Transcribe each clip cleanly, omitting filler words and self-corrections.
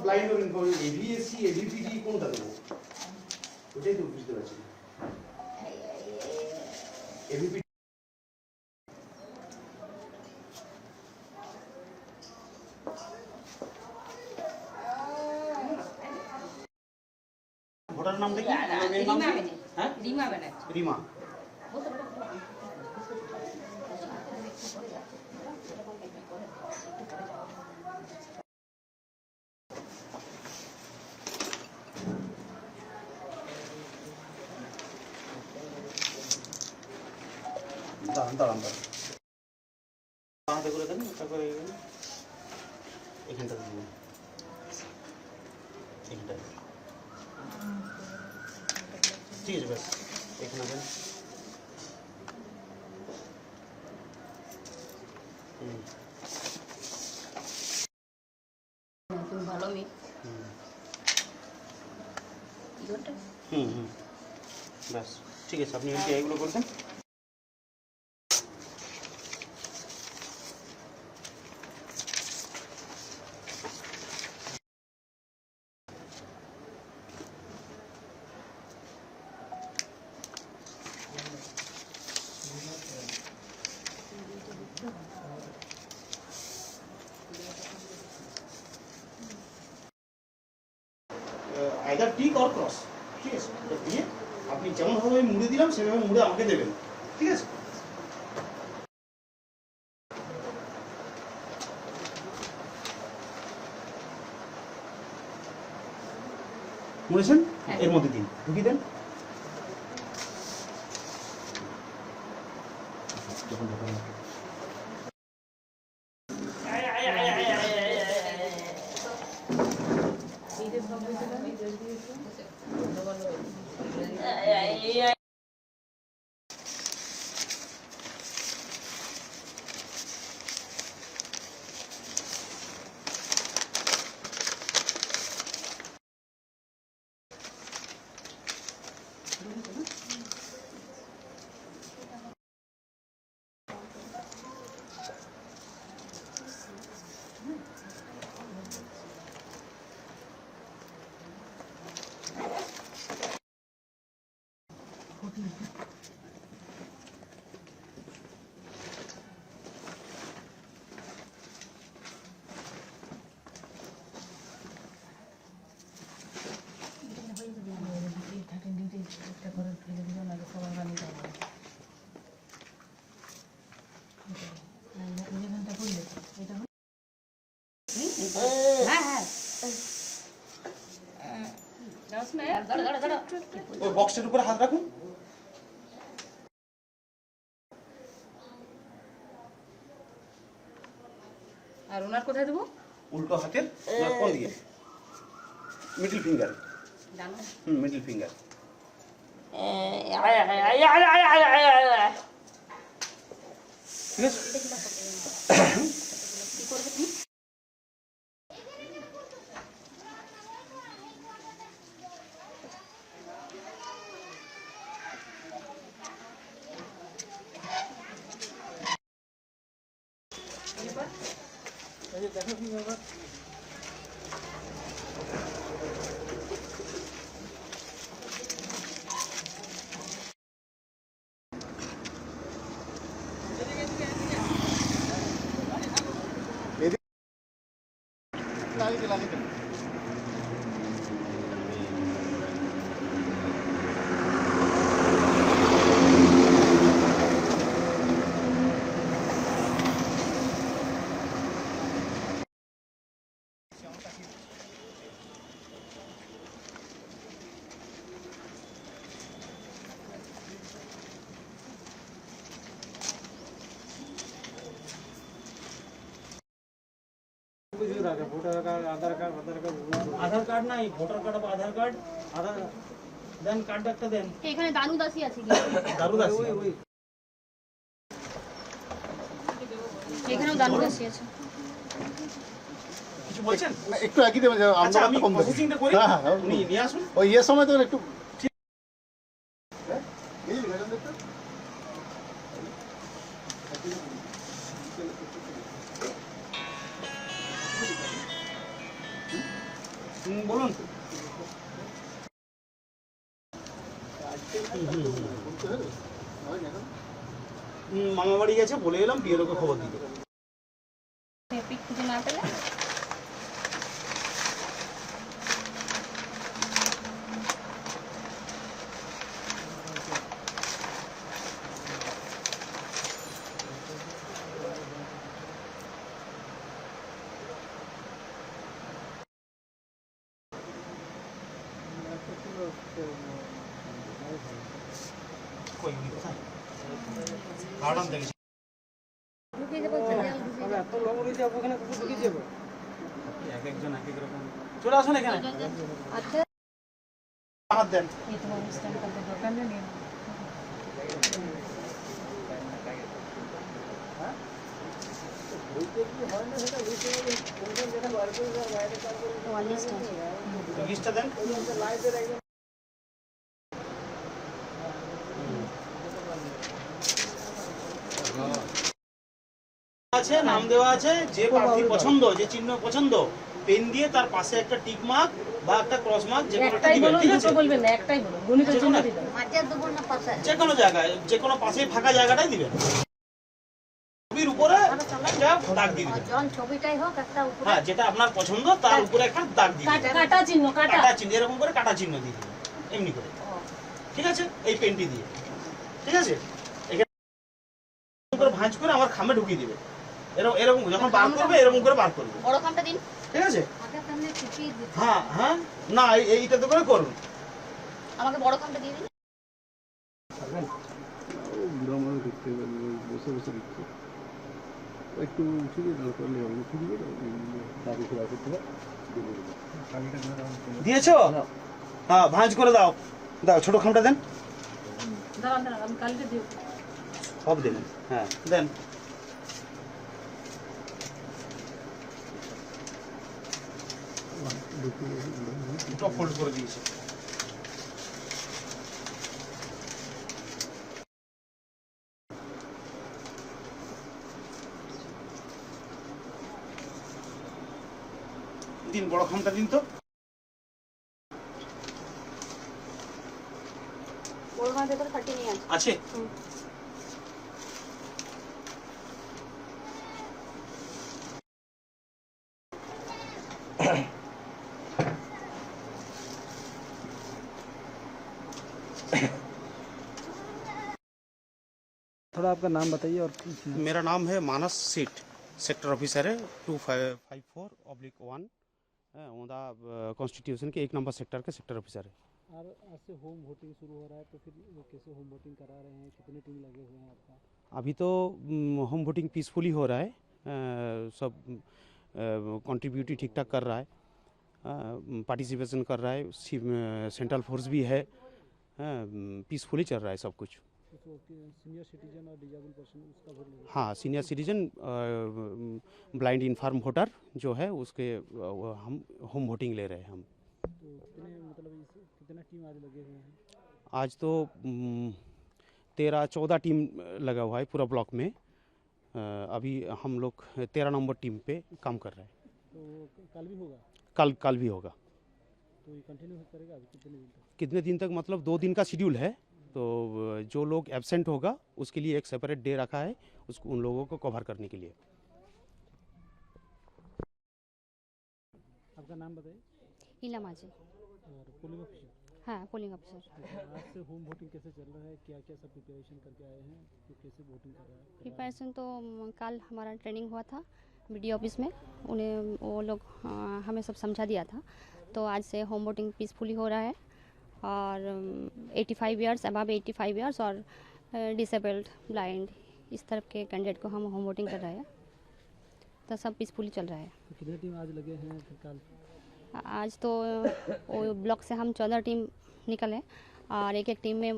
Blind ওর inform এবিএসসি এবিপিডি কোনটা দেবো ওটাই তো বুঝতে পারছি এবিপিডি ভোটার নামটা কি হ্যাঁ রিমা ব্যানার্জি রিমা দাঁড়ান হাতে করে দেন তারপরে এখানটা দেবেন এখানটা ঠিক আছে ব্যাস এখানে দেন ভালো মেয়ে ব্যাস ঠিক আছে আপনি এগুলো করছেন আইদার টিক অর ক্রস ঠিক আছে দিয়ে আপনি যেমনভাবে মুড়ে দিলাম সেভাবে মুড়ে আমাকে দেবেন ঠিক আছে মুড়েছেন এর মধ্যে দিন ঢুকিয়ে দেন যখন ওই বক্সের উপরে হাত রাখুন আর ওনার কোথায় দেবো উল্টো হাতের কোন দিকে মিডল ফিঙ্গার মিডল ফিঙ্গার ঠিক আছে দেখো কি ব্যাপার ভোটার কার্ড আধার কার্ড নাই ভোটার কার্ড বা আধার কার্ড আধার দেন কার্ড একটা দেন এখানে দানুদাসী আছে কি দারুদাসী ওই দান বসিয়েছে। কিছু বলছেন? একটু একই দেবেন, আমরা আচ্ছা, আমি কম দেবো। প্রসেসিংটা করি, হ্যাঁ, হ্যাঁ, উনি নিয়ে আসুন। ওই ইয়ের সময় তো একটু হ্যাঁ, এই যে ম্যাডাম দেখতে বলুন। মামা বাড়ি গেছে, বলে এলাম বিয়েলোকে খবর দিতে। পিক খুঁজে না পেলে কই উনি কোথায়? কারণ দেখেছি এক একজন এক এক রকম। চলে আসুন এখানে, আচ্ছা হাত দেন। ये तो অনুষ্ঠান করতে দোকান নেই লিস্টটা দেন। আছে, নাম দেওয়া আছে, যে প্রার্থী পছন্দ, যে চিহ্ন পছন্দ, পেন দিয়ে তার পাশে একটা টিক মার্ক বা একটা ক্রস মার্ক যে কোনোটা একটাই দিবেন, বলুন, ঠিক আছে? দুটো বলবেন না, একটাই বলুন। গণিত যে চিহ্ন কোনো- দিবেন। যে কোনো জায়গায়, যে কোনো পাশে ফাঁকা জায়গাটাই দিবেন। ছবির উপরে একটা দাগ দিয়ে দিবেন। ছবিটাই হোক একটা উপরে হ্যাঁ, যেটা আপনার পছন্দ তার উপরে একটা দাগ দিয়ে দিবেন। কাটা চিহ্ন, কাটা কাটা চিহ্ন, এরকম করে কাটা চিহ্ন দিয়ে দিবেন, এমনি করে, ঠিক আছে? এই পেনটি দিয়ে, ঠিক আছে? এখানে করে ভাঁজ করে আমার খামে ঢুকিয়ে দিবে। এরকম এরকম যখন বার করবে, এরকম করে বার করবে, বড় খামটা দিন। ঠিক আছে? আগে সামনে চিপিয়ে দিন। হ্যাঁ হ্যাঁ, না এইটা তো করে করুন। আমাকে বড় খামটা দিয়ে দিন। বুড়া মানুষ দেখতে বসে বসে দেখতে একটু উঠে দিয়ে দাঁড় করলে হবে, উঠে দিয়ে দাঁড়িয়ে খোলা করতে হবে। দিয়েছো? হ্যাঁ, ভাঁজ করে দাও, দাও ছোট খামটা দেন। দাঁড়ান দাঁড়ান, আমি কালকে দিও। সব দেবেন, হ্যাঁ দেন। দুটো ফোল্ড করে দিয়েছে। দিন, বড় খামটা দিন তো। বড় খামটা করে ফাটিয়ে নিয়ে আসুন। আছে? थोड़ा आपका नाम बताइए और मेरा नाम है मानस सीट, सेक्टर ऑफिसर है 2554/1, ओंदा कॉन्स्टिट्यूशन के 1 नंबर सेक्टर के सेक्टर ऑफिसर है। और आज से होम वोटिंग शुरू हो रहा है, तो फिर वो कैसे होम वोटिंग करा रहे हैं, कितने टीम लगे हुए हैं आपका? अभी तो होम वोटिंग पीसफुली हो रहा है, सब कंट्रीब्यूटी ठीक ठाक कर रहा है, पार्टिसिपेशन कर रहा है, सेंट्रल फोर्स भी है, पीसफुली चल रहा है सब कुछ। तो सीनियर सिटीजन और डिजेबल पर्सन उसका वोट लेंगे? हाँ, senior citizen, blind inform voter जो है उसके हम होम वोटिंग ले रहे हैं हम। तो कितना टीम आज लगे हुए हैं? आज तो 13-14 टीम लगा हुआ है पूरा ब्लॉक में। अभी हम लोग 13 नंबर टीम पे काम कर रहे हैं। तो कल भी होगा? कल भी होगा। तो ये कंटिन्यू करेगा अभी कितने दिन तक? कितने दिन तक मतलब 2 दिन का शेड्यूल है, तो जो लोग एब्सेंट होगा उसके लिए एक सेपरेट डे रखा है, उसको उन लोगों को कवर करने के लिए। आपका नाम बताइए इलामा जी। और पोलिंग ऑफिसर? हाँ, पोलिंग ऑफिसर। आज से होम वोटिंग कैसे चल रहा है, क्या क्या सब प्रिपरेशन करके आए हैं, तो कैसे वोटिंग कर रहा है? प्रिपरेशन तो कल हमारा ट्रेनिंग हुआ था बीडीओ ऑफिस में, उन्हें वो लोग हमें सब समझा दिया था। तो आज से होम वोटिंग पीसफुली हो रहा है, और 85 ईयर्स, अबव 85 ईयर्स और डिसेबल्ड, ब्लाइंड, इस तरफ के कैंडिडेट को हम होम वोटिंग कर रहे हैं। तो सब पीसफुली चल रहा है। तो कितने टीम आज लगे हैं फिर कल? आज तो वो ब्लॉक से हम 14 टीम निकले, और एक टीम में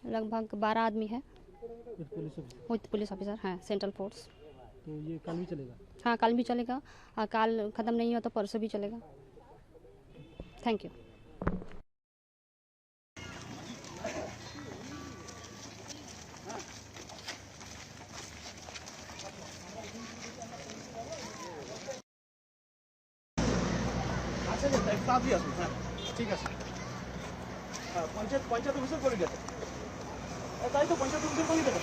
लगभग 12 आदमी है फिर police officer? With police officer हैं, सेंट्रल फोर्स। तो ये कल भी चलेगा? हाँ, कल भी चलेगा और कल ख़त्म नहीं हुआ तो परसों भी चलेगा। Thank you. ঠিক আছে পঞ্চায়েত অফিসে করে গেছে তাই তো পঞ্চায়েত অফিসের করে গেছে